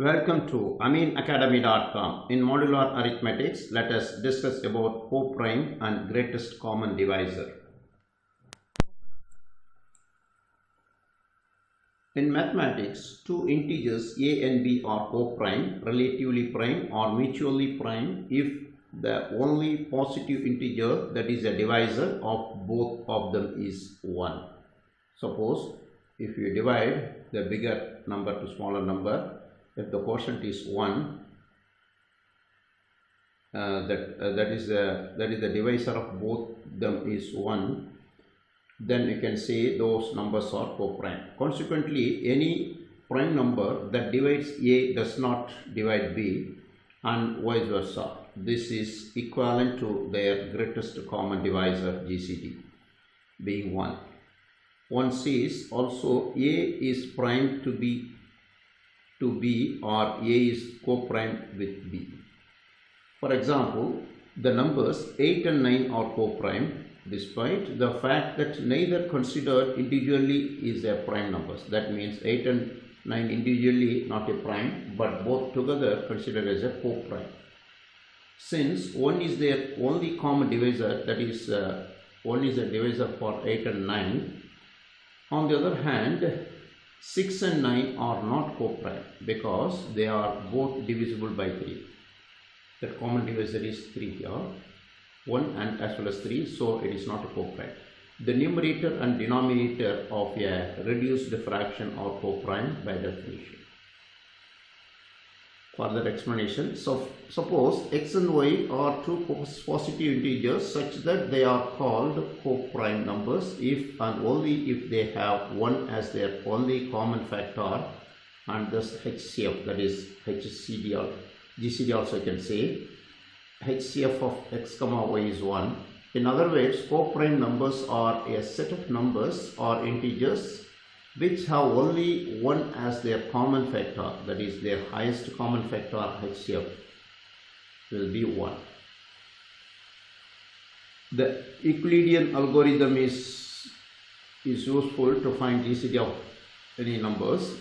Welcome to AminAcademy.com. In modular arithmetics, let us discuss about co-prime and greatest common divisor. In mathematics, two integers a and b are co-prime, relatively prime or mutually prime if the only positive integer that is a divisor of both of them is 1. Suppose if you divide the bigger number to smaller number, if the quotient is 1, that is the divisor of both them is 1, then you can say those numbers are co-prime. Consequently, any prime number that divides a does not divide b, and vice versa. This is equivalent to their greatest common divisor GCD being 1. One says also a is prime to b or a is co-prime with b. For example, the numbers 8 and 9 are co-prime despite the fact that neither considered individually is a prime numbers. That means 8 and 9 individually not a prime, but both together considered as a co-prime. Since 1 is their only common divisor, that is 1 is a divisor for 8 and 9. On the other hand, 6 and 9 are not co-prime because they are both divisible by 3. The common divisor is 3 here, 1 and as well as 3, so it is not a co-prime. The numerator and denominator of a reduced fraction are co-prime by definition. Further explanation. So suppose x and y are two positive integers such that they are called co-prime numbers if and only if they have 1 as their only common factor, and thus HCF, that is HCD or GCD also you can say. HCF of x comma y is 1. In other words, co-prime numbers are a set of numbers or integers which have only 1 as their common factor, that is their highest common factor HCF will be 1. The Euclidean algorithm is useful to find GCD of any numbers.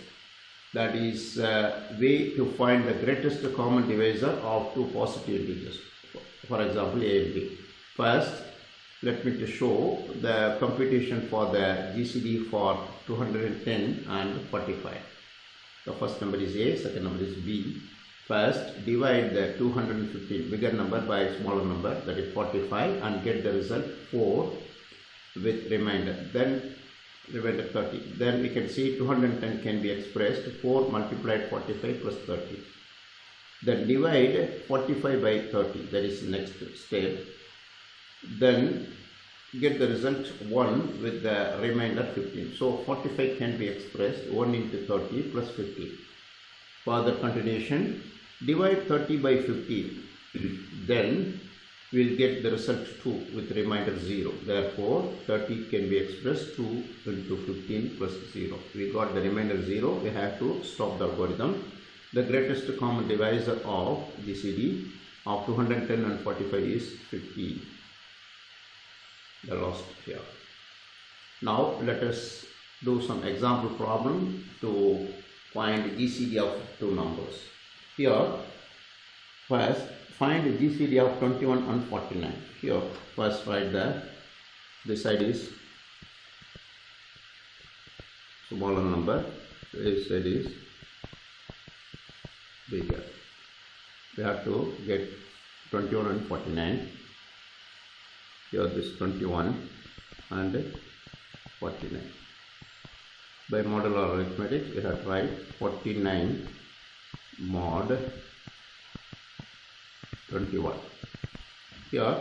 That is a way to find the greatest common divisor of two positive integers. For example, a and b. First, let me to show the computation for the GCD for 210 and 45. The first number is a, second number is b. First, divide the 215 bigger number by a smaller number, that is 45, and get the result 4 with remainder. Then remainder 30. Then we can see 210 can be expressed 4 multiplied 45 plus 30. Then divide 45 by 30, that is the next step. Then get the result 1 with the remainder 15. So 45 can be expressed 1 into 30 plus 15. Further continuation, divide 30 by 15. Then we will get the result 2 with remainder 0. Therefore 30 can be expressed 2 into 15 plus 0. We got the remainder 0. We have to stop the algorithm. The greatest common divisor of GCD of 210 and 45 is 15. The last here. Now let us do some example problem to find GCD of two numbers. Here, first find the GCD of 21 and 49. Here, first write this side is smaller number, this side is bigger. We have to get 21 and 49. Here this 21 and 49. By modular arithmetic, we have to write 49 mod 21. Here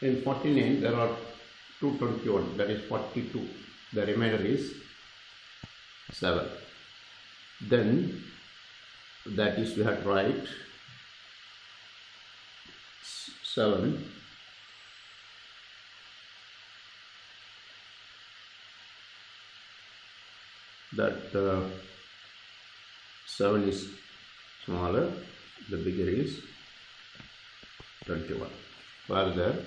in 49 there are 221, that is 42. The remainder is 7. Then that is we have to write 7 that 7 is smaller, the bigger is 21. Further,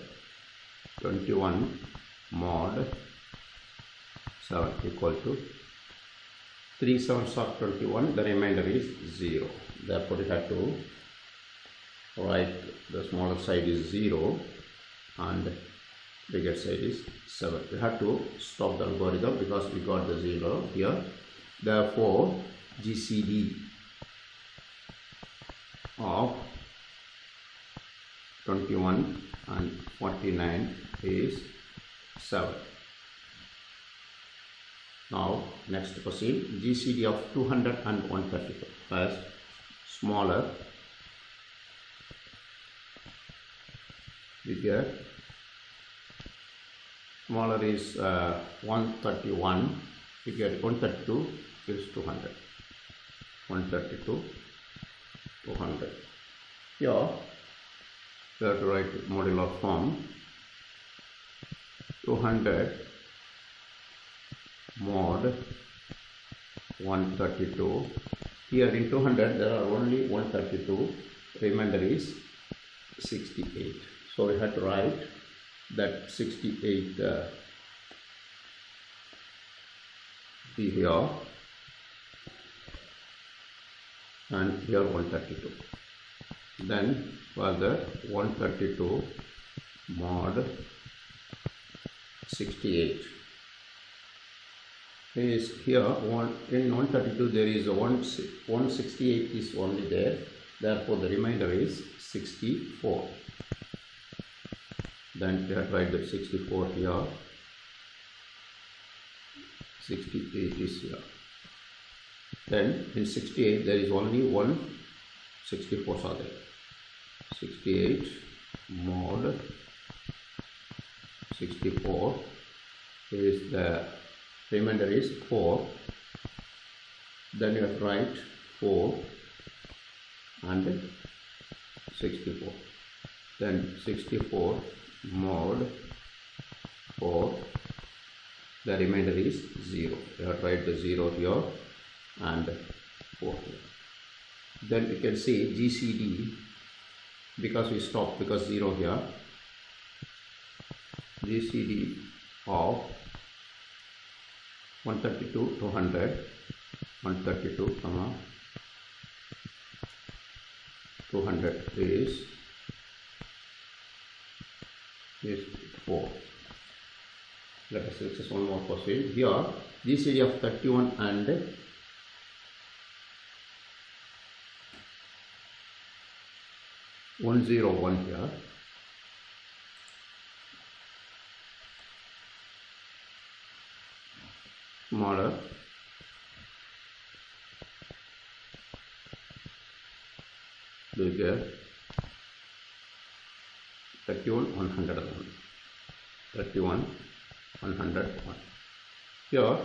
21 mod 7 equal to 3 7s are 21, the remainder is 0. therefore you have to write the smaller side is 0 and bigger side is 7. We have to stop the algorithm because we got the 0 here. Therefore GCD of 21 and 49 is 7. Now next proceed. GCD of 200 and 132. First smaller, bigger. Smaller is 131, bigger 132 is 200. 132, 200. Here we have to write modular form. 200 mod 132. Here in 200 there are only 132, remainder is 68. So we have to write that 68 here and here 132. Then further 132 mod 68 is here. In 132 there is 168 is only there, therefore the remainder is 64. Then we have to write the 64 here, 68 is here. Then in 68 there is only 64 are there. 68 mod 64 is the remainder is 4. Then you have to write 4 and 64. Then 64 mod 4, the remainder is 0. You have to write the 0 here and 4 here. Then you can see GCD, because we stopped because 0 here, GCD of 132 to 100, 132 comma 200 is 4. Let us see just one more question. Here GCD of 31 and 101 here. Smaller, bigger, 31, 101. 31, 101. Here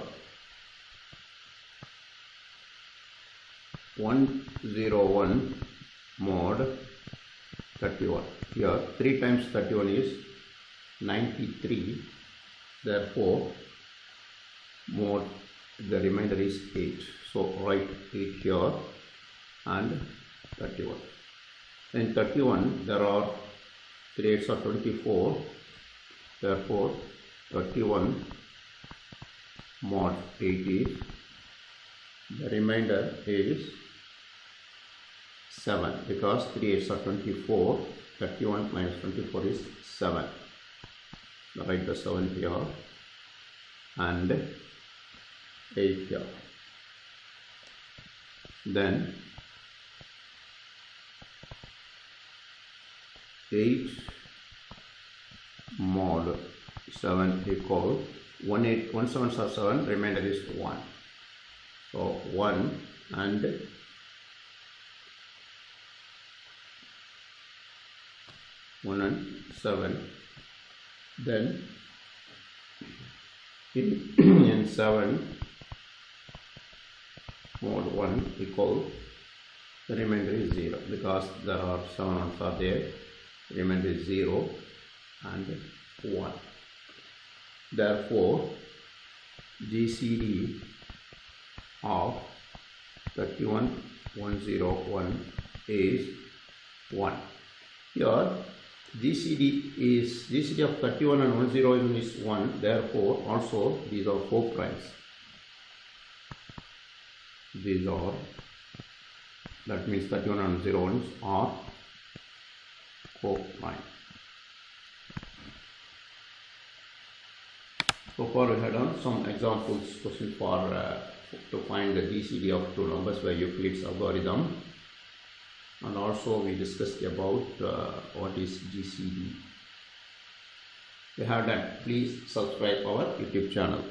101 mod 31. Here 3 times 31 is 93. Therefore mod, the remainder is 8. So write 8 here and 31. In 31 there are 3 8s are 24. Therefore 31 mod 80. The remainder is 7, because 3 8s are 24. 31 minus 24 is 7. Write the 7 here and 8 here. Then 8 mod 7 equal 1 7s are 7, remainder is 1. So 1 and 1 and 7. Then in 7 mod 1 equal, the remainder is 0, because there are 7 ones are there, remainder is 0 and 1. Therefore GCD of 31 101 is 1. Here GCD of 31 and 101 is 1. Therefore also these are 4 primes. These are that means 31 and 0 ones are co-prime. So far we had done some examples question for to find the GCD of two numbers by Euclid's algorithm, and also we discussed about what is GCD. If you have done, please subscribe our YouTube channel.